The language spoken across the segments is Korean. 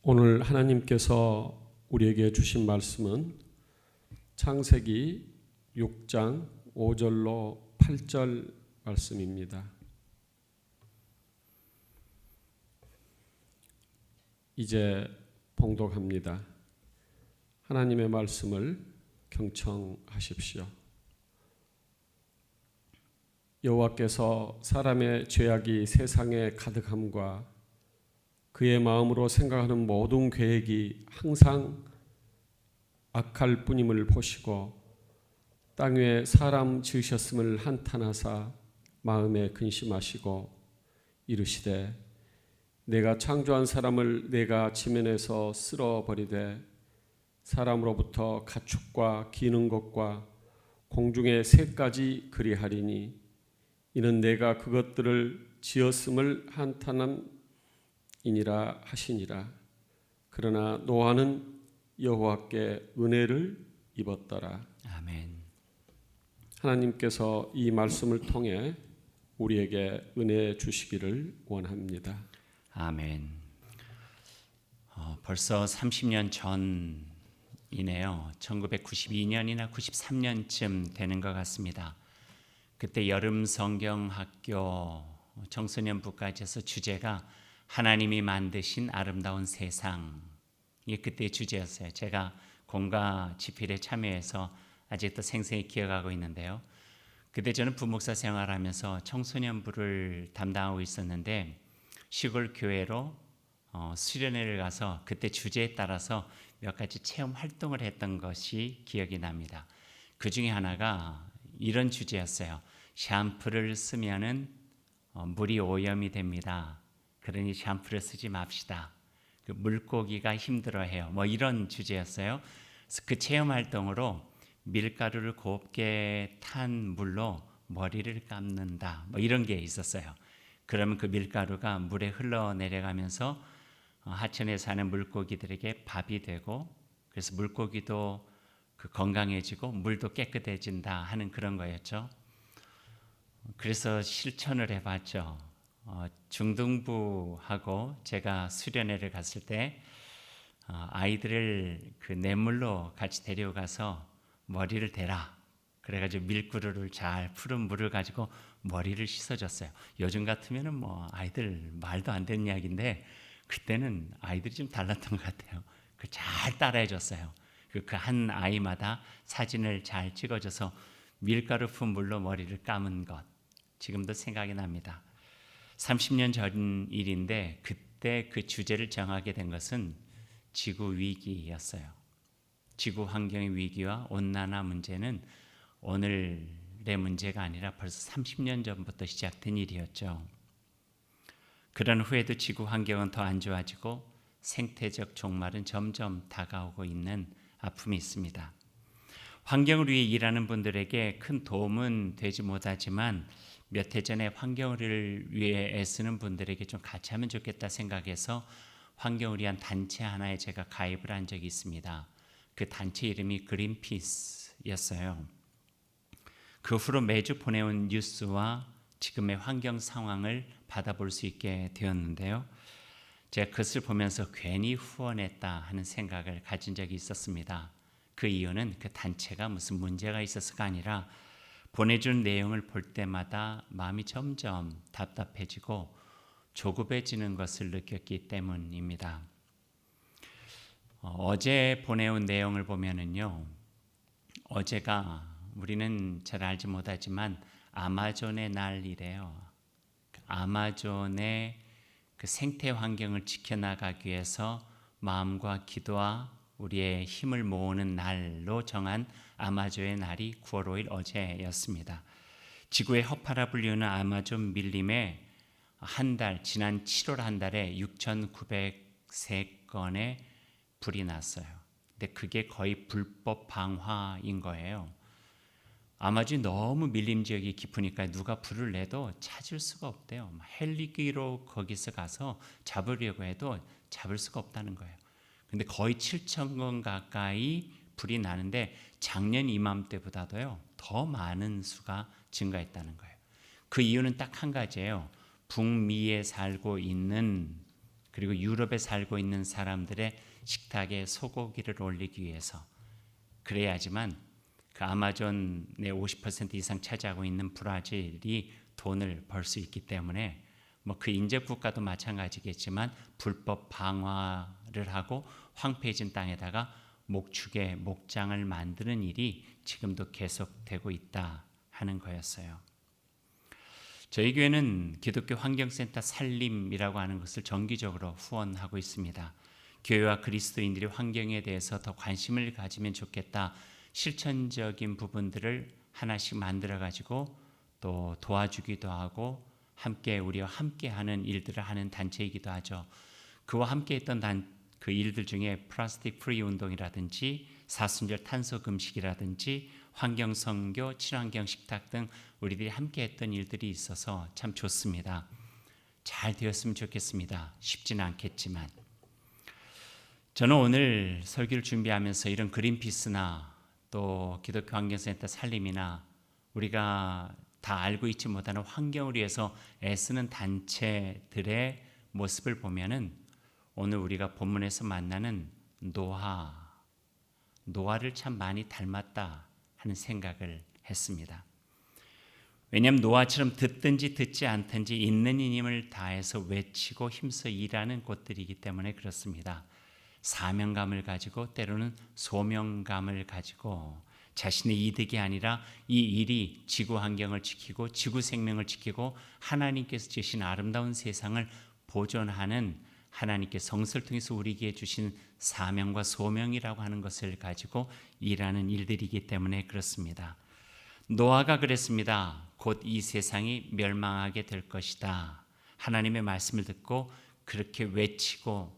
오늘 하나님께서 우리에게 주신 말씀은 창세기 6장 5절로 8절 말씀입니다. 이제 봉독합니다. 하나님의 말씀을 경청하십시오. 여호와께서 사람의 죄악이 세상에 가득함과 그의 마음으로 생각하는 모든 계획이 항상 악할 뿐임을 보시고 땅 위에 사람 지으셨음을 한탄하사 마음에 근심하시고 이르시되 내가 창조한 사람을 내가 지면에서 쓸어버리되 사람으로부터 가축과 기는 것과 공중의 새까지 그리하리니 이는 내가 그것들을 지었음을 한탄함이니라 하시니라. 그러나 노아는 여호와께 은혜를 입었더라. 아멘. 하나님께서 이 말씀을 통해 우리에게 은혜 주시기를 원합니다. 아멘. 벌써 30년 전이네요. 1992년이나 93년쯤 되는 것 같습니다. 그때 여름 성경학교 청소년부까지 해서 주제가 하나님이 만드신 아름다운 세상, 이게 그때 주제였어요. 제가 공과 집필에 참여해서 아직도 생생히 기억하고 있는데요. 그때 저는 부목사 생활하면서 청소년부를 담당하고 있었는데 시골 교회로 수련회를 가서 그때 주제에 따라서 몇 가지 체험 활동을 했던 것이 기억이 납니다. 그 중에 하나가 이런 주제였어요. 샴푸를 쓰면은 물이 오염이 됩니다. 그러니 샴푸를 쓰지 맙시다. 그 물고기가 힘들어해요. 이런 주제였어요. 그래서 그 체험 활동으로 밀가루를 곱게 탄 물로 머리를 감는다. 이런 게 있었어요. 그러면 그 밀가루가 물에 흘러내려가면서 하천에 사는 물고기들에게 밥이 되고 그래서 물고기도 건강해지고 물도 깨끗해진다 하는 그런 거였죠. 그래서 실천을 해봤죠. 중등부하고 제가 수련회를 갔을 때 아이들을 그 냇물로 같이 데려가서 머리를 대라. 그래가지고 밀가루를 잘 푸른 물을 가지고 머리를 씻어줬어요. 요즘 같으면은 아이들 말도 안 되는 이야기인데 그때는 아이들이 좀 달랐던 것 같아요. 그 잘 따라해줬어요. 그 한 아이마다 사진을 잘 찍어줘서 밀가루 푼 물로 머리를 감은 것 지금도 생각이 납니다. 30년 전 일인데 그때 그 주제를 정하게 된 것은 지구 위기였어요. 지구 환경의 위기와 온난화 문제는 오늘의 문제가 아니라 벌써 30년 전부터 시작된 일이었죠. 그런 후에도 지구 환경은 더 안 좋아지고 생태적 종말은 점점 다가오고 있는 아픔이 있습니다. 환경을 위해 일하는 분들에게 큰 도움은 되지 못하지만 몇 해 전에 환경을 위해 애쓰는 분들에게 좀 같이 하면 좋겠다 생각해서 환경을 위한 단체 하나에 제가 가입을 한 적이 있습니다. 그 단체 이름이 그린피스였어요. 그 후로 매주 보내온 뉴스와 지금의 환경 상황을 받아볼 수 있게 되었는데요. 제가 그것을 보면서 괜히 후원했다 하는 생각을 가진 적이 있었습니다. 그 이유는 그 단체가 무슨 문제가 있어서가 아니라 보내준 내용을 볼 때마다 마음이 점점 답답해지고 조급해지는 것을 느꼈기 때문입니다. 어제 보내온 내용을 보면은요, 어제가 우리는 잘 알지 못하지만 아마존의 날이래요. 아마존의 그 생태 환경을 지켜나가기 위해서 마음과 기도와 우리의 힘을 모으는 날로 정한 아마존의 날이 9월 5일 어제였습니다. 지구의 허파라 불리는 아마존 밀림에 지난 7월 한 달에 6,903건의 불이 났어요. 근데 그게 거의 불법 방화인 거예요. 아마존이 너무 밀림 지역이 깊으니까 누가 불을 내도 찾을 수가 없대요. 헬기로 거기서 가서 잡으려고 해도 잡을 수가 없다는 거예요. 근데 거의 7,000건 가까이 불이 나는데 작년 이맘때보다도요 더 많은 수가 증가했다는 거예요. 그 이유는 딱 한 가지예요. 북미에 살고 있는 그리고 유럽에 살고 있는 사람들의 식탁에 소고기를 올리기 위해서 그래야지만 그 아마존의 50% 이상 차지하고 있는 브라질이 돈을 벌 수 있기 때문에 뭐 그 인접 국가도 마찬가지겠지만 불법 방화를 하고 황폐해진 땅에다가 목축의 목장을 만드는 일이 지금도 계속되고 있다 하는 거였어요. 저희 교회는 기독교 환경센터 살림이라고 하는 것을 정기적으로 후원하고 있습니다. 교회와 그리스도인들이 환경에 대해서 더 관심을 가지면 좋겠다. 실천적인 부분들을 하나씩 만들어 가지고 또 도와주기도 하고 함께 우리와 함께하는 일들을 하는 단체이기도 하죠. 그와 함께했던 그 일들 중에 플라스틱 프리 운동이라든지 사순절 탄소 금식이라든지 환경 선교, 친환경 식탁 등 우리들이 함께했던 일들이 있어서 참 좋습니다. 잘 되었으면 좋겠습니다. 쉽지는 않겠지만 저는 오늘 설교를 준비하면서 이런 그린피스나 또 기독교 환경센터 살림이나 우리가 다 알고 있지 못하는 환경을 위해서 애쓰는 단체들의 모습을 보면은 오늘 우리가 본문에서 만나는 노아를 참 많이 닮았다 하는 생각을 했습니다. 왜냐하면 노아처럼 듣든지 듣지 않든지 있는 힘을 다해서 외치고 힘써 일하는 곳들이기 때문에 그렇습니다. 사명감을 가지고 때로는 소명감을 가지고 자신의 이득이 아니라 이 일이 지구 환경을 지키고 지구 생명을 지키고 하나님께서 주신 아름다운 세상을 보존하는 하나님께 성서를 통해서 우리에게 주신 사명과 소명이라고 하는 것을 가지고 일하는 일들이기 때문에 그렇습니다. 노아가 그랬습니다. 곧 이 세상이 멸망하게 될 것이다. 하나님의 말씀을 듣고 그렇게 외치고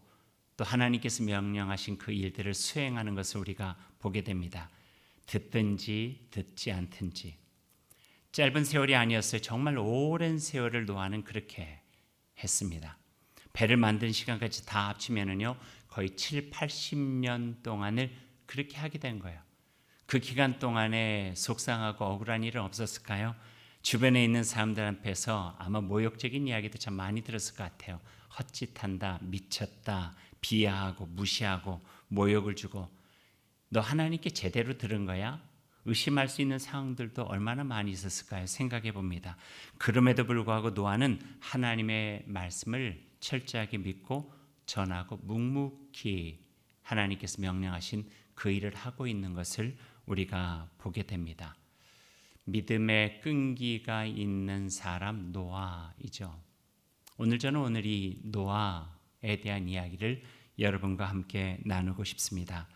또 하나님께서 명령하신 그 일들을 수행하는 것을 우리가 보게 됩니다. 듣든지 듣지 않든지. 짧은 세월이 아니었어요. 정말 오랜 세월을 노아는 그렇게 했습니다. 배를 만든 시간까지 다 합치면은요 거의 7, 80년 동안을 그렇게 하게 된 거예요. 그 기간 동안에 속상하고 억울한 일은 없었을까요? 주변에 있는 사람들 앞에서 아마 모욕적인 이야기도 참 많이 들었을 것 같아요. 헛짓한다, 미쳤다, 비하하고 무시하고 모욕을 주고 너 하나님께 제대로 들은 거야? 의심할 수 있는 상황들도 얼마나 많이 있었을까요? 생각해 봅니다. 그럼에도 불구하고 노아는 하나님의 말씀을 철저하게 믿고 전하고 묵묵히 하나님께서 명령하신 그 일을 하고 있는 것을 우리가 보게 됩니다. 믿음의 끈기가 있는 사람 노아이죠. 오늘 이 노아에 대한 이야기를 여러분과 함께 나누고 싶습니다.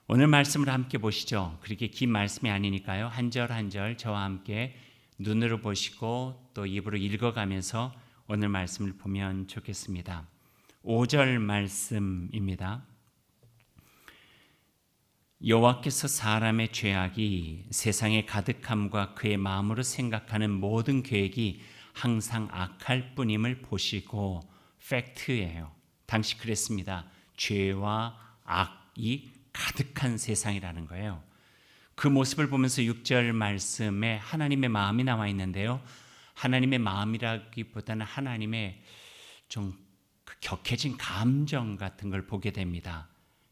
오늘 말씀을 함께 보시죠. 그렇게 긴 말씀이 아니니까요. 한 절 한 절 저와 함께 눈으로 보시고 또 입으로 읽어가면서 오늘 말씀을 보면 좋겠습니다. 5절 말씀입니다. 여호와께서 사람의 죄악이 세상에 가득함과 그의 마음으로 생각하는 모든 계획이 항상 악할 뿐임을 보시고 팩트예요. 당시 그랬습니다. 죄와 악이 가득한 세상이라는 거예요. 그 모습을 보면서 6절 말씀에 하나님의 마음이 나와 있는데요. 하나님의 마음이라기보다는 하나님의 좀 격해진 감정 같은 걸 보게 됩니다.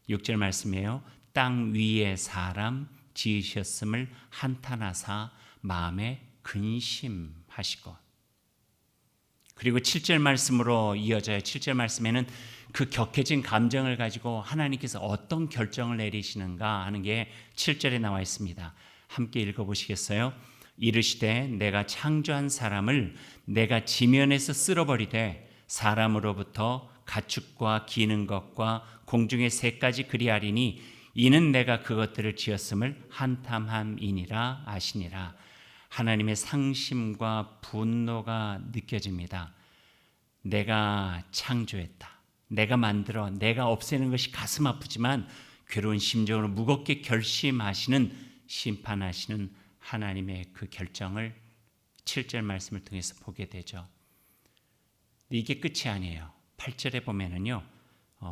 6절 말씀이에요. 땅 위에 사람 지으셨음을 한탄하사 마음에 근심하시고. 그리고 7절 말씀으로 이어져요. 7절 말씀에는 그 격해진 감정을 가지고 하나님께서 어떤 결정을 내리시는가 하는 게 7절에 나와 있습니다. 함께 읽어보시겠어요? 이르시되 내가 창조한 사람을 내가 지면에서 쓸어버리되 사람으로부터 가축과 기는 것과 공중의 새까지 그리하리니 이는 내가 그것들을 지었음을 한탐함이니라 아시니라. 하나님의 상심과 분노가 느껴집니다. 내가 창조했다. 내가 만들어 내가 없애는 것이 가슴 아프지만 괴로운 심정으로 무겁게 결심하시는 심판하시는 하나님의 그 결정을 7절 말씀을 통해서 보게 되죠. 이게 끝이 아니에요. 8절에 보면은요.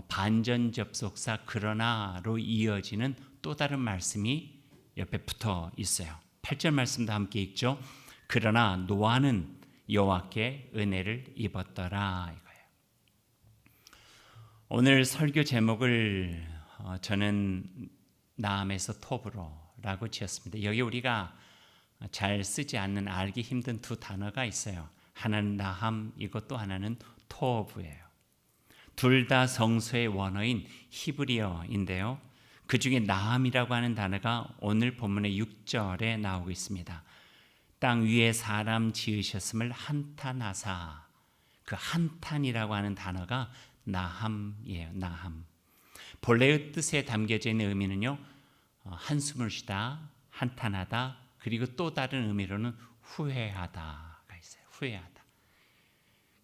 반전접속사 그러나로 이어지는 또 다른 말씀이 옆에 붙어 있어요. 8절 말씀도 함께 읽죠. 그러나 노아는 여호와께 은혜를 입었더라 이거예요. 오늘 설교 제목을 저는 나함에서 톱으로라고 지었습니다. 여기 우리가 잘 쓰지 않는 알기 힘든 두 단어가 있어요. 하나는 나함이고 또 하나는 톱이에요. 둘 다 성소의 원어인 히브리어인데요. 그 중에 나함이라고 하는 단어가 오늘 본문의 6절에 나오고 있습니다. 땅 위에 사람 지으셨음을 한탄하사. 그 한탄이라고 하는 단어가 나함이에요. 나함. 본래의 뜻에 담겨져 있는 의미는요, 한숨을 쉬다, 한탄하다, 그리고 또 다른 의미로는 후회하다가 있어요. 후회하다.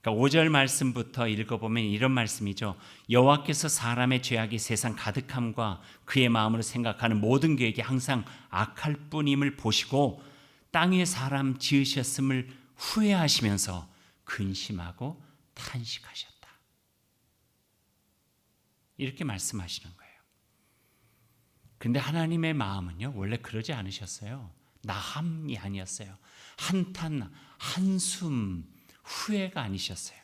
그러니까 5절 말씀부터 읽어보면 이런 말씀이죠. 여호와께서 사람의 죄악이 세상 가득함과 그의 마음으로 생각하는 모든 계획이 항상 악할 뿐임을 보시고 땅 위에 사람 지으셨음을 후회하시면서 근심하고 탄식하셨다. 이렇게 말씀하시는 거예요. 근데 하나님의 마음은요, 원래 그러지 않으셨어요. 나함이 아니었어요. 한탄, 한숨, 후회가 아니셨어요.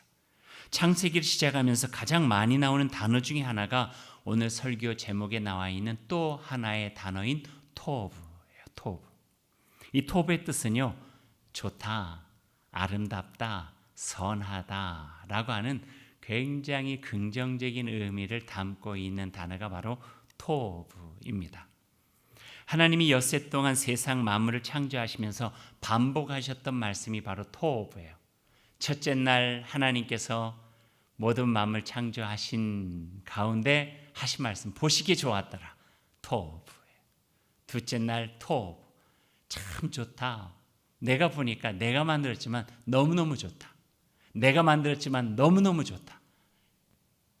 창세기를 시작하면서 가장 많이 나오는 단어 중에 하나가 오늘 설교 제목에 나와 있는 또 하나의 단어인 토브예요. 토브. 이 토브의 뜻은요, 좋다, 아름답다, 선하다라고 하는 굉장히 긍정적인 의미를 담고 있는 단어가 바로 토브입니다. 하나님이 엿새 동안 세상 만물을 창조하시면서 반복하셨던 말씀이 바로 토브예요. 첫째 날 하나님께서 모든 만물 창조하신 가운데 하신 말씀 보시기에 좋았더라. 토브예요. 둘째 날 토브. 참 좋다. 내가 보니까 내가 만들었지만 너무너무 좋다. 내가 만들었지만 너무너무 좋다.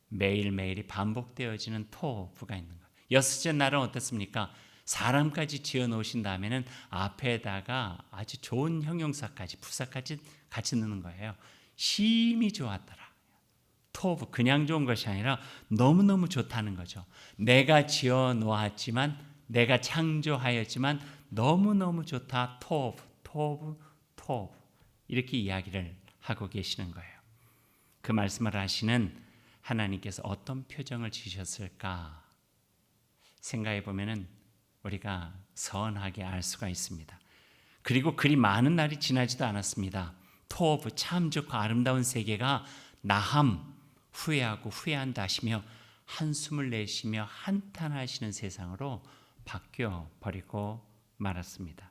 매일매일이 반복되어지는 토브가 있는 거예요. 여섯째 날은 어떻습니까? 사람까지 지어놓으신 다음에는 앞에다가 아주 좋은 형용사까지 부사까지 같이 넣는 거예요. 심히 좋았더라. 토브, 그냥 좋은 것이 아니라 너무너무 좋다는 거죠. 내가 지어놓았지만, 내가 창조하였지만 너무너무 좋다. 토브, 토브, 토브. 이렇게 이야기를 하고 계시는 거예요. 그 말씀을 하시는 하나님께서 어떤 표정을 지으셨을까 생각해 보면은 우리가 선하게 알 수가 있습니다. 그리고 그리 많은 날이 지나지도 않았습니다. 토브, 참 좋고 아름다운 세계가 나함, 후회하고 후회한다 하시며 한숨을 내쉬며 한탄하시는 세상으로 바뀌어 버리고 말았습니다.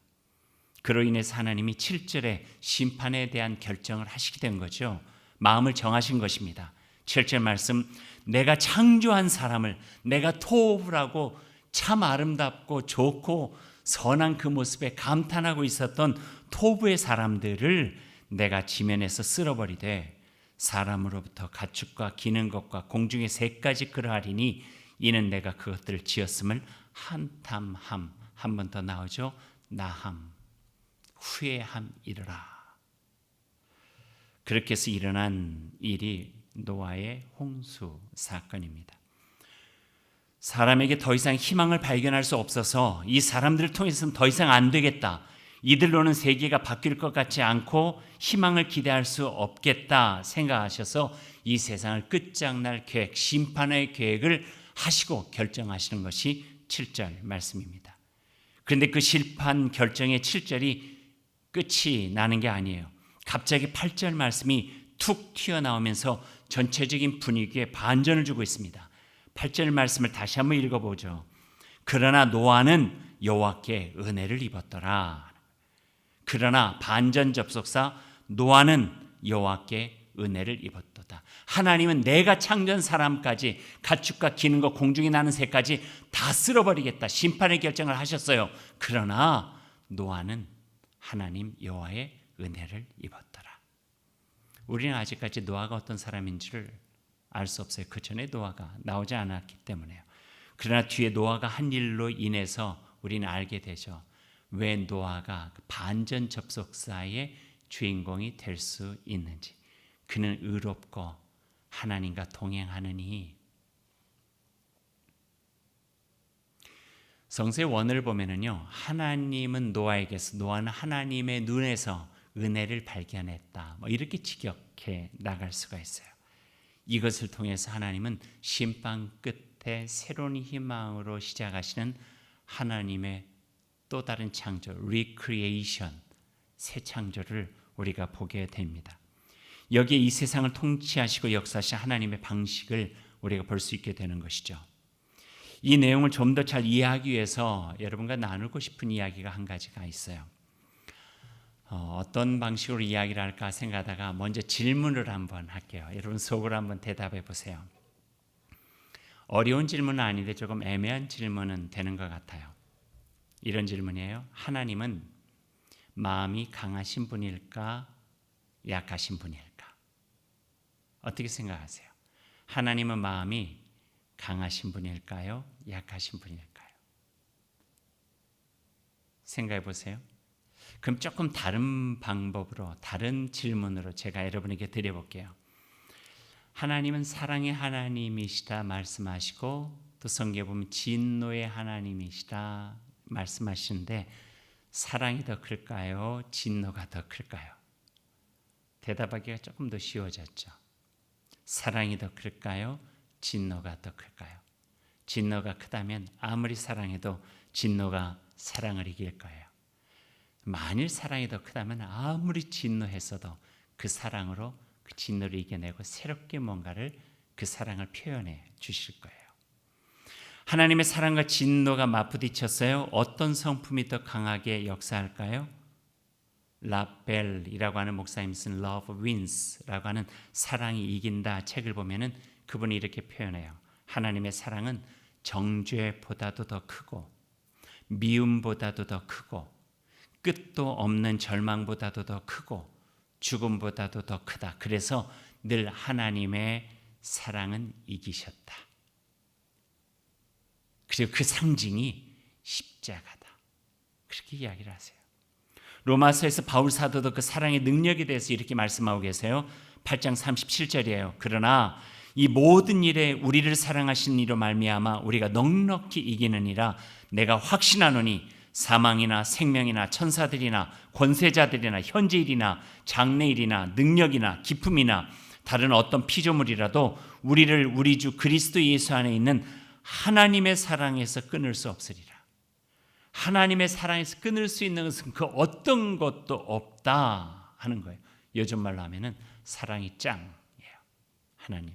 그로 인해서 하나님이 7절에 심판에 대한 결정을 하시게 된 거죠. 마음을 정하신 것입니다. 7절 말씀, 내가 창조한 사람을 내가 토브라고 참 아름답고 좋고 선한 그 모습에 감탄하고 있었던 토브의 사람들을 내가 지면에서 쓸어버리되 사람으로부터 가축과 기는 것과 공중의 새까지 그러하리니 이는 내가 그것들을 지었음을 한탐함. 한 번 더 나오죠. 나함, 후회함이라. 그렇게 해서 일어난 일이 노아의 홍수 사건입니다. 사람에게 더 이상 희망을 발견할 수 없어서 이 사람들을 통해서는 더 이상 안 되겠다. 이들로는 세계가 바뀔 것 같지 않고 희망을 기대할 수 없겠다 생각하셔서 이 세상을 끝장날 계획, 심판의 계획을 하시고 결정하시는 것이 7절 말씀입니다. 그런데 그 심판 결정의 7절이 끝이 나는 게 아니에요. 갑자기 8절 말씀이 툭 튀어나오면서 전체적인 분위기에 반전을 주고 있습니다. 8절 말씀을 다시 한번 읽어보죠. 그러나 노아는 여호와께 은혜를 입었더라. 그러나 반전 접속사 노아는 여호와께 은혜를 입었도다. 하나님은 내가 창조한 사람까지 가축과 기는 것 공중에 나는 새까지 다 쓸어버리겠다. 심판의 결정을 하셨어요. 그러나 노아는 하나님 여호와의 은혜를 입었더라. 우리는 아직까지 노아가 어떤 사람인지를 알 수 없어요. 그 전에 노아가 나오지 않았기 때문에요. 그러나 뒤에 노아가 한 일로 인해서 우리는 알게 되죠. 왜 노아가 반전 접속사의 주인공이 될 수 있는지. 그는 의롭고 하나님과 동행하느니. 성서의 원어를 보면은요, 하나님은 노아에게서, 노아는 하나님의 눈에서 은혜를 발견했다. 이렇게 직역해 나갈 수가 있어요. 이것을 통해서 하나님은 심판 끝에 새로운 희망으로 시작하시는 하나님의 또 다른 창조, 리크리에이션, 새 창조를 우리가 보게 됩니다. 여기에 이 세상을 통치하시고 역사하신 하나님의 방식을 우리가 볼 수 있게 되는 것이죠. 이 내용을 좀 더 잘 이해하기 위해서 여러분과 나누고 싶은 이야기가 한 가지가 있어요. 어떤 방식으로 이야기를 할까 생각하다가 먼저 질문을 한번 할게요. 여러분 속으로 한번 대답해 보세요. 어려운 질문은 아닌데 조금 애매한 질문은 되는 것 같아요. 이런 질문이에요. 하나님은 마음이 강하신 분일까? 약하신 분일까? 어떻게 생각하세요? 하나님은 마음이 강하신 분일까요? 약하신 분일까요? 생각해 보세요. 그럼 조금 다른 방법으로, 다른 질문으로 제가 여러분에게 드려볼게요. 하나님은 사랑의 하나님이시다 말씀하시고 또 성경에 보면 진노의 하나님이시다 말씀하시는데 사랑이 더 클까요? 진노가 더 클까요? 대답하기가 조금 더 쉬워졌죠. 사랑이 더 클까요? 진노가 더 클까요? 진노가 크다면 아무리 사랑해도 진노가 사랑을 이길 거예요. 만일 사랑이 더 크다면 아무리 진노했어도 그 사랑으로 그 진노를 이겨내고 새롭게 뭔가를 그 사랑을 표현해 주실 거예요. 하나님의 사랑과 진노가 맞부딪혔어요. 어떤 성품이 더 강하게 역사할까요? 라벨이라고 하는 목사님이 쓴 Love Wins라고 하는 사랑이 이긴다 책을 보면은 그분이 이렇게 표현해요. 하나님의 사랑은 정죄보다도 더 크고 미움보다도 더 크고 끝도 없는 절망보다도 더 크고 죽음보다도 더 크다. 그래서 늘 하나님의 사랑은 이기셨다. 그리고 그 상징이 십자가다. 그렇게 이야기를 하세요. 로마서에서 바울 사도도 그 사랑의 능력에 대해서 이렇게 말씀하고 계세요. 8장 37절이에요. 그러나 이 모든 일에 우리를 사랑하신 이로 말미암아 우리가 넉넉히 이기느니라 내가 확신하노니 사망이나 생명이나 천사들이나 권세자들이나 현재일이나 장래일이나 능력이나 기품이나 다른 어떤 피조물이라도 우리를 우리 주 그리스도 예수 안에 있는 하나님의 사랑에서 끊을 수 없으리라. 하나님의 사랑에서 끊을 수 있는 것은 그 어떤 것도 없다 하는 거예요. 요즘 말로 하면은 사랑이 짱이에요. 하나님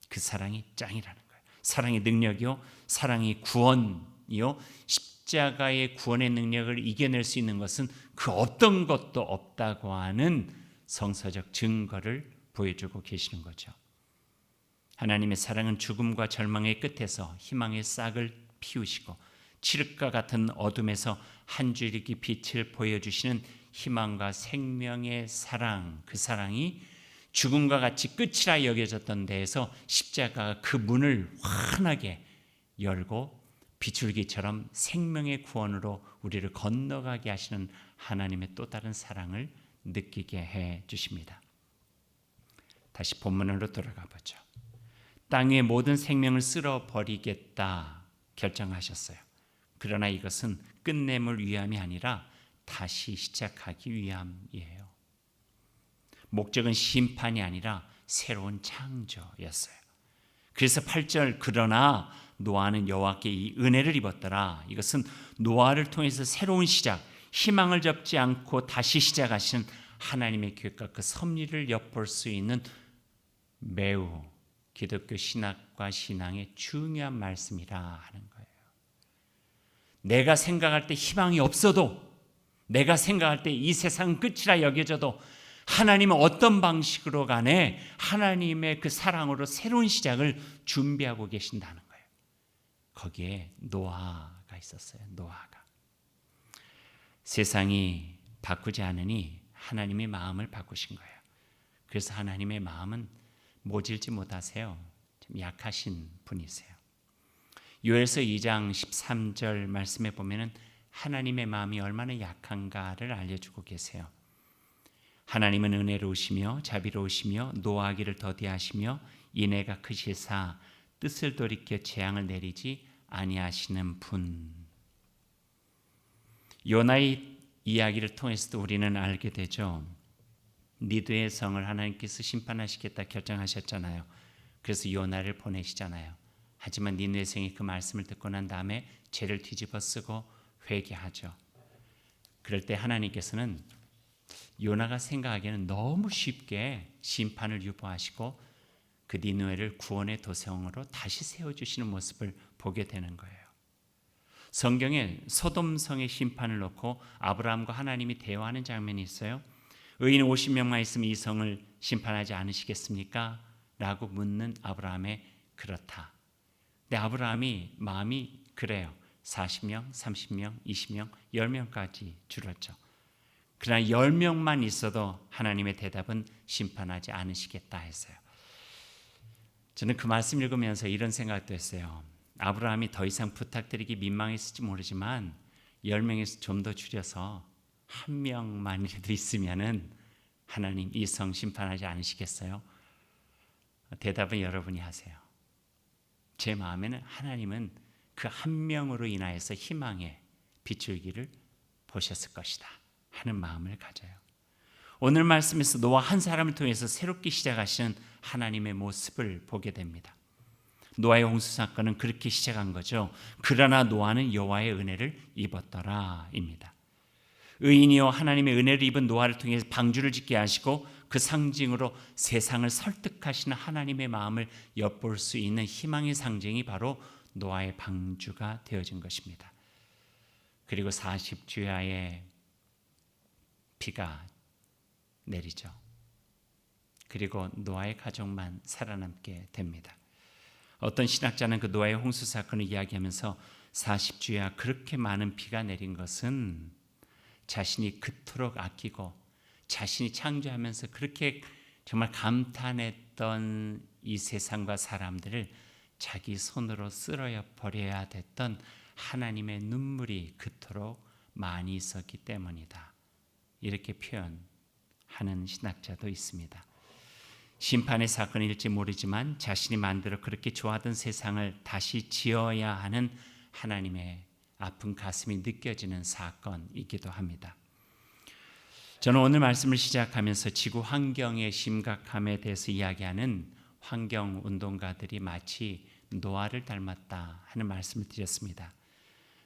그 사랑이 짱이라는 거예요. 사랑의 능력이요, 사랑의 구원이요, 십자가의 구원의 능력을 이겨낼 수 있는 것은 그 어떤 것도 없다고 하는 성서적 증거를 보여주고 계시는 거죠. 하나님의 사랑은 죽음과 절망의 끝에서 희망의 싹을 피우시고 칠흑과 같은 어둠에서 한 줄기 빛을 보여주시는 희망과 생명의 사랑, 그 사랑이 죽음과 같이 끝이라 여겨졌던 데에서 십자가가 그 문을 환하게 열고 비둘기처럼 생명의 구원으로 우리를 건너가게 하시는 하나님의 또 다른 사랑을 느끼게 해 주십니다. 다시 본문으로 돌아가 보죠. 땅 위의 모든 생명을 쓸어버리겠다 결정하셨어요. 그러나 이것은 끝냄을 위함이 아니라 다시 시작하기 위함이에요. 목적은 심판이 아니라 새로운 창조였어요. 그래서 8절 그러나 노아는 여호와께 이 은혜를 입었더라. 이것은 노아를 통해서 새로운 시작, 희망을 접지 않고 다시 시작하시는 하나님의 계획과 그 섭리를 엿볼 수 있는 매우 기독교 신학과 신앙의 중요한 말씀이라 하는 거예요. 내가 생각할 때 희망이 없어도, 내가 생각할 때 이 세상 끝이라 여겨져도 하나님은 어떤 방식으로 간에 하나님의 그 사랑으로 새로운 시작을 준비하고 계신다는 거예요. 거기에 노아가 있었어요. 노아가. 세상이 바꾸지 않으니 하나님의 마음을 바꾸신 거예요. 그래서 하나님의 마음은 모질지 못하세요. 좀 약하신 분이세요. 요엘서 2장 13절 말씀에 보면은 하나님의 마음이 얼마나 약한가를 알려주고 계세요. 하나님은 은혜로우시며 자비로우시며 노하기를 더디하시며 인애가 크시사 뜻을 돌이켜 재앙을 내리지 아니하시는 분. 요나의 이야기를 통해서도 우리는 알게 되죠. 니드의 성을 하나님께서 심판하시겠다 결정하셨잖아요. 그래서 요나를 보내시잖아요. 하지만 니느웨 성이 그 말씀을 듣고 난 다음에 죄를 뒤집어 쓰고 회개하죠. 그럴 때 하나님께서는 요나가 생각하기에는 너무 쉽게 심판을 유보하시고 그 니느웨를 구원의 도성으로 다시 세워주시는 모습을 보게 되는 거예요. 성경에 소돔성의 심판을 놓고 아브라함과 하나님이 대화하는 장면이 있어요. 의인 50명만 있으면 이 성을 심판하지 않으시겠습니까? 라고 묻는 아브라함의 그렇다. 근데 아브라함이 마음이 그래요. 40명, 30명, 20명, 10명까지 줄었죠. 그러나 10명만 있어도 하나님의 대답은 심판하지 않으시겠다 했어요. 저는 그 말씀 읽으면서 이런 생각도 했어요. 아브라함이 더 이상 부탁드리기 민망했을지 모르지만 10명에서 좀 더 줄여서 1명만이라도 있으면은 하나님 이 성 심판하지 않으시겠어요? 대답은 여러분이 하세요. 제 마음에는 하나님은 그 1명으로 인하여서 희망의 빛줄기를 보셨을 것이다 하는 마음을 가져요. 오늘 말씀에서 노아 한 사람을 통해서 새롭게 시작하시는 하나님의 모습을 보게 됩니다. 노아의 홍수 사건은 그렇게 시작한 거죠. 그러나 노아는 여호와의 은혜를 입었더라입니다. 의인이요 하나님의 은혜를 입은 노아를 통해 방주를 짓게 하시고 그 상징으로 세상을 설득하시는 하나님의 마음을 엿볼 수 있는 희망의 상징이 바로 노아의 방주가 되어진 것입니다. 그리고 40주야의 비가 내리죠. 그리고 노아의 가족만 살아남게 됩니다. 어떤 신학자는 그 노아의 홍수 사건을 이야기하면서 40주야 그렇게 많은 비가 내린 것은 자신이 그토록 아끼고 자신이 창조하면서 그렇게 정말 감탄했던 이 세상과 사람들을 자기 손으로 쓸어야 버려야 됐던 하나님의 눈물이 그토록 많이 있었기 때문이다. 이렇게 표현하는 신학자도 있습니다. 심판의 사건일지 모르지만 자신이 만들어 그렇게 좋아하던 세상을 다시 지어야 하는 하나님의 아픈 가슴이 느껴지는 사건이기도 합니다. 저는 오늘 말씀을 시작하면서 지구 환경의 심각함에 대해서 이야기하는 환경운동가들이 마치 노아를 닮았다 하는 말씀을 드렸습니다.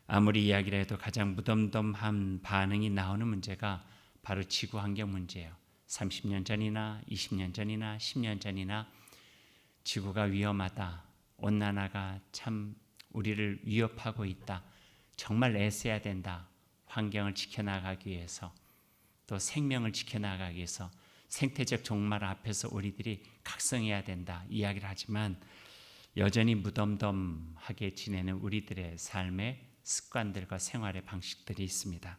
아무리 이야기를 해도 가장 무덤덤한 반응이 나오는 문제가 바로 지구 환경 문제예요. 30년 전이나 20년 전이나 10년 전이나 지구가 위험하다. 온난화가 참 우리를 위협하고 있다. 정말 애써야 된다. 환경을 지켜나가기 위해서 또 생명을 지켜나가기 위해서 생태적 종말 앞에서 우리들이 각성해야 된다. 이야기를 하지만 여전히 무덤덤하게 지내는 우리들의 삶의 습관들과 생활의 방식들이 있습니다.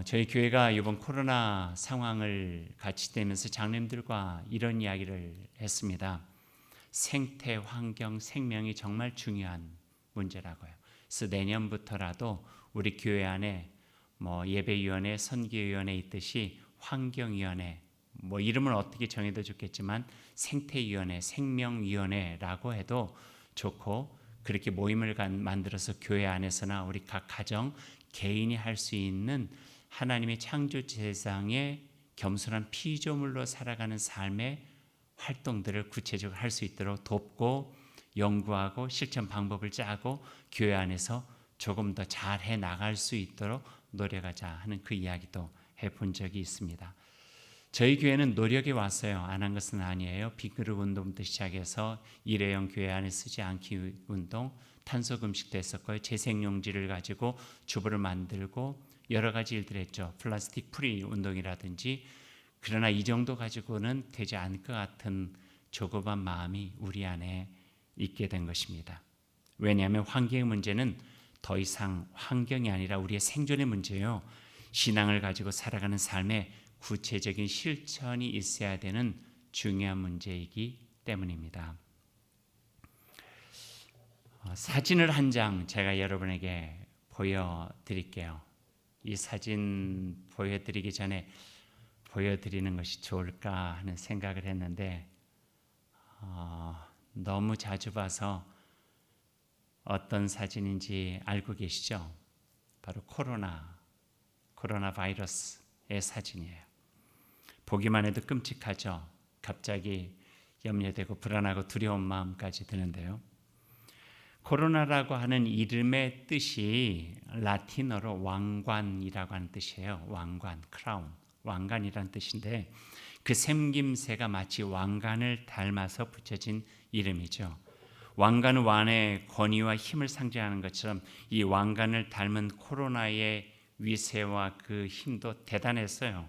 저희 교회가 이번 코로나 상황을 같이 되면서 장로님들과 이런 이야기를 했습니다. 생태, 환경, 생명이 정말 중요한 문제라고요. 그래서 내년부터라도 우리 교회 안에 예배위원회, 선교위원회 있듯이 환경위원회, 이름을 어떻게 정해도 좋겠지만 생태위원회, 생명위원회라고 해도 좋고 그렇게 모임을 만들어서 교회 안에서나 우리 각 가정, 개인이 할 수 있는 하나님의 창조 세상에 겸손한 피조물로 살아가는 삶의 활동들을 구체적으로 할 수 있도록 돕고 연구하고 실천 방법을 짜고 교회 안에서 조금 더 잘해 나갈 수 있도록 노력하자 하는 그 이야기도 해본 적이 있습니다. 저희 교회는 노력해 왔어요. 안 한 것은 아니에요. 빅그룹 운동부터 시작해서 일회용 교회 안에 쓰지 않기 운동, 탄소 금식도 했었고요. 재생용지를 가지고 주부를 만들고 여러 가지 일들을 했죠. 플라스틱 프리 운동이라든지. 그러나 이 정도 가지고는 되지 않을 것 같은 조급한 마음이 우리 안에 있게 된 것입니다. 왜냐하면 환경의 문제는 더 이상 환경이 아니라 우리의 생존의 문제예요. 신앙을 가지고 살아가는 삶에 구체적인 실천이 있어야 되는 중요한 문제이기 때문입니다. 사진을 한 장 제가 여러분에게 보여드릴게요. 이 사진 보여드리기 전에 보여드리는 것이 좋을까 하는 생각을 했는데 너무 자주 봐서 어떤 사진인지 알고 계시죠? 바로 코로나 바이러스의 사진이에요. 보기만 해도 끔찍하죠. 갑자기 염려되고 불안하고 두려운 마음까지 드는데요. 코로나라고 하는 이름의 뜻이 라틴어로 왕관이라고 하는 뜻이에요. 왕관, 크라운, 왕관이라는 뜻인데 그 생김새가 마치 왕관을 닮아서 붙여진 이름이죠. 왕관은 왕의 권위와 힘을 상징하는 것처럼 이 왕관을 닮은 코로나의 위세와 그 힘도 대단했어요.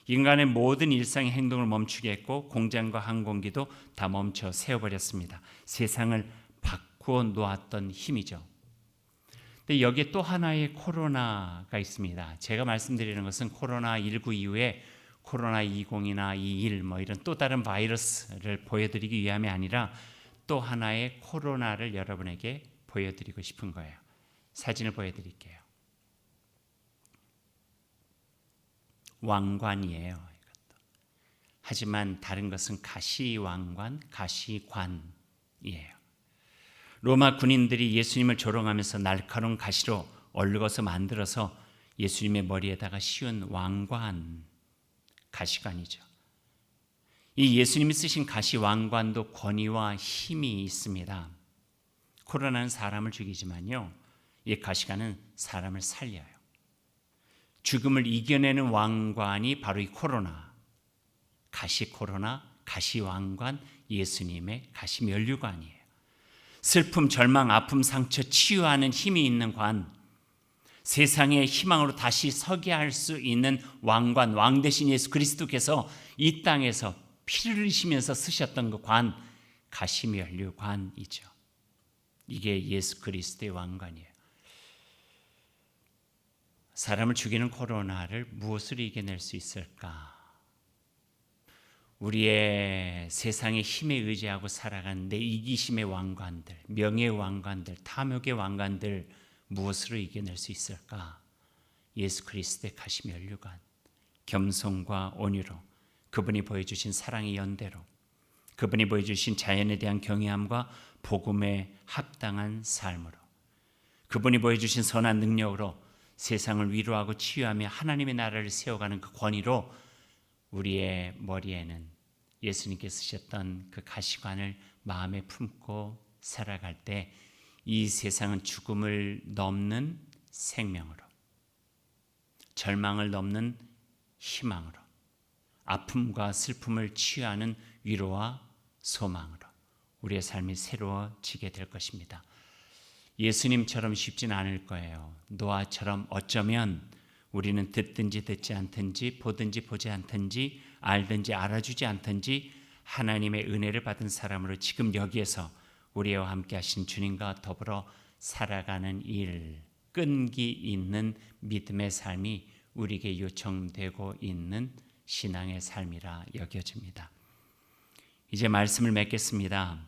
인간의 모든 일상의 행동을 멈추게 했고 공장과 항공기도 다 멈춰 세워버렸습니다. 세상을 바꾸어 놓았던 힘이죠. 근데 여기에 또 하나의 코로나가 있습니다. 제가 말씀드리는 것은 코로나19 이후에 코로나20이나 21 이런 또 다른 바이러스를 보여드리기 위함이 아니라 또 하나의 코로나를 여러분에게 보여드리고 싶은 거예요. 사진을 보여드릴게요. 왕관이에요. 이것도. 하지만 다른 것은 가시왕관, 가시관이에요. 로마 군인들이 예수님을 조롱하면서 날카로운 가시로 얼룩어서 만들어서 예수님의 머리에다가 씌운 왕관, 가시관이죠. 이 예수님이 쓰신 가시왕관도 권위와 힘이 있습니다. 코로나는 사람을 죽이지만요, 이 가시관은 사람을 살려요. 죽음을 이겨내는 왕관이 바로 이 코로나, 가시코로나, 가시왕관, 예수님의 가시면류관이에요. 슬픔, 절망, 아픔, 상처 치유하는 힘이 있는 관, 세상의 희망으로 다시 서게 할 수 있는 왕관, 왕 대신 예수 그리스도께서 이 땅에서 피를 흘리시면서 쓰셨던 그 관, 가시면류관이죠. 이게 예수 그리스도의 왕관이에요. 사람을 죽이는 코로나를 무엇으로 이겨낼 수 있을까? 우리의 세상의 힘에 의지하고 살아간 내 이기심의 왕관들, 명예의 왕관들, 탐욕의 왕관들 무엇으로 이겨낼 수 있을까? 예수 그리스도의 가시면류관, 겸손과 온유로, 그분이 보여주신 사랑의 연대로, 그분이 보여주신 자연에 대한 경외함과 복음에 합당한 삶으로, 그분이 보여주신 선한 능력으로 세상을 위로하고 치유하며 하나님의 나라를 세워가는 그 권위로 우리의 머리에는 예수님께 쓰셨던 그 가시관을 마음에 품고 살아갈 때 이 세상은 죽음을 넘는 생명으로, 절망을 넘는 희망으로, 아픔과 슬픔을 치유하는 위로와 소망으로 우리의 삶이 새로워지게 될 것입니다. 예수님처럼 쉽진 않을 거예요. 노아처럼 어쩌면 우리는 듣든지 듣지 않든지 보든지 보지 않든지 알든지 알아주지 않든지 하나님의 은혜를 받은 사람으로 지금 여기에서 우리와 함께 하신 주님과 더불어 살아가는 일, 끈기 있는 믿음의 삶이 우리에게 요청되고 있는 신앙의 삶이라 여겨집니다. 이제 말씀을 맺겠습니다.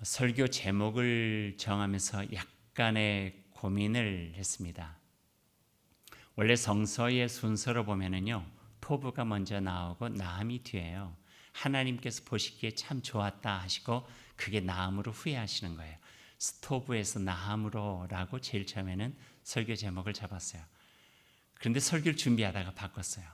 설교 제목을 정하면서 약간의 고민을 했습니다. 원래 성서의 순서로 보면은요, 토부가 먼저 나오고 나함이 뒤에요. 하나님께서 보시기에 참 좋았다 하시고 그게 나함으로 후회하시는 거예요. 스토브에서 나함으로라고 제일 처음에는 설교 제목을 잡았어요. 그런데 설교를 준비하다가 바꿨어요.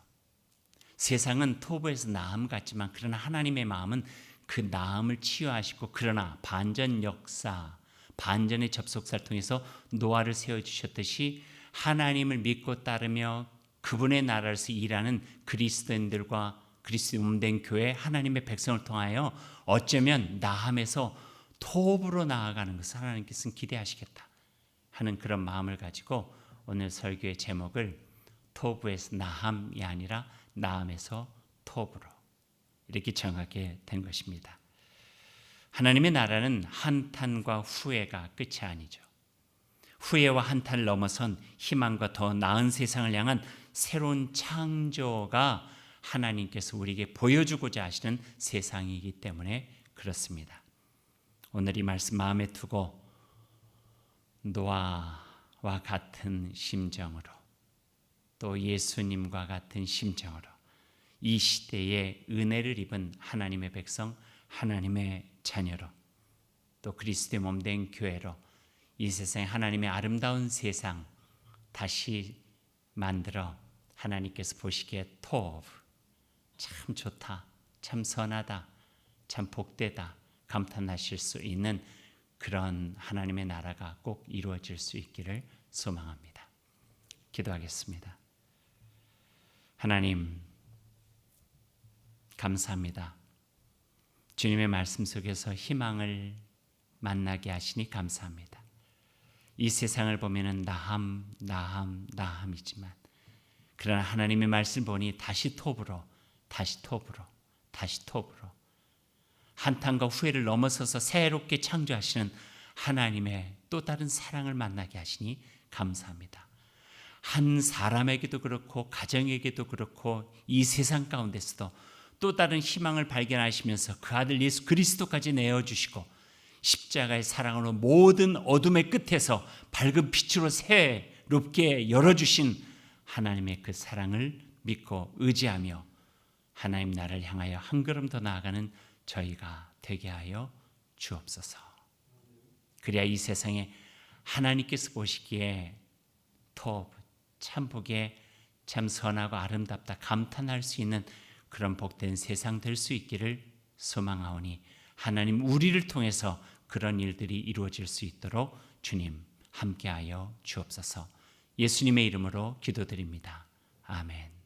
세상은 토부에서 나함 같지만 그러나 하나님의 마음은 그 나함을 치유하시고 그러나 반전 역사, 반전의 접속사를 통해서 노아를 세워주셨듯이 하나님을 믿고 따르며 그분의 나라에서 일하는 그리스도인들과 그리스도 몸된 교회 하나님의 백성을 통하여 어쩌면 나함에서 토브로 나아가는 것을 하나님께서는 기대하시겠다 하는 그런 마음을 가지고 오늘 설교의 제목을 토브에서 나함이 아니라 나함에서 토브로 이렇게 정하게 된 것입니다. 하나님의 나라는 한탄과 후회가 끝이 아니죠. 후회와 한탄을 넘어선 희망과 더 나은 세상을 향한 새로운 창조가 하나님께서 우리에게 보여주고자 하시는 세상이기 때문에 그렇습니다. 오늘 이 말씀 마음에 두고 노아와 같은 심정으로 또 예수님과 같은 심정으로 이 시대에 은혜를 입은 하나님의 백성, 하나님의 자녀로 또 그리스도의 몸된 교회로 이 세상에 하나님의 아름다운 세상 다시 만들어 하나님께서 보시기에 토브 참 좋다, 참 선하다 참 복되다 감탄하실 수 있는 그런 하나님의 나라가 꼭 이루어질 수 있기를 소망합니다. 기도하겠습니다. 하나님, 감사합니다. 주님의 말씀 속에서 희망을 만나게 하시니 감사합니다. 이 세상을 보면은 나함이지만 그러나 하나님의 말씀 보니 다시 톱으로 한탄과 후회를 넘어서서 새롭게 창조하시는 하나님의 또 다른 사랑을 만나게 하시니 감사합니다. 한 사람에게도 그렇고 가정에게도 그렇고 이 세상 가운데서도 또 다른 희망을 발견하시면서 그 아들 예수 그리스도까지 내어주시고 십자가의 사랑으로 모든 어둠의 끝에서 밝은 빛으로 새롭게 열어주신 하나님의 그 사랑을 믿고 의지하며 하나님 나라를 향하여 한 걸음 더 나아가는 저희가 되게 하여 주옵소서. 그래야 이 세상에 하나님께서 보시기에 참 보기에 참 선하고 아름답다 감탄할 수 있는 그런 복된 세상 될 수 있기를 소망하오니 하나님 우리를 통해서 그런 일들이 이루어질 수 있도록 주님 함께하여 주옵소서. 예수님의 이름으로 기도드립니다. 아멘.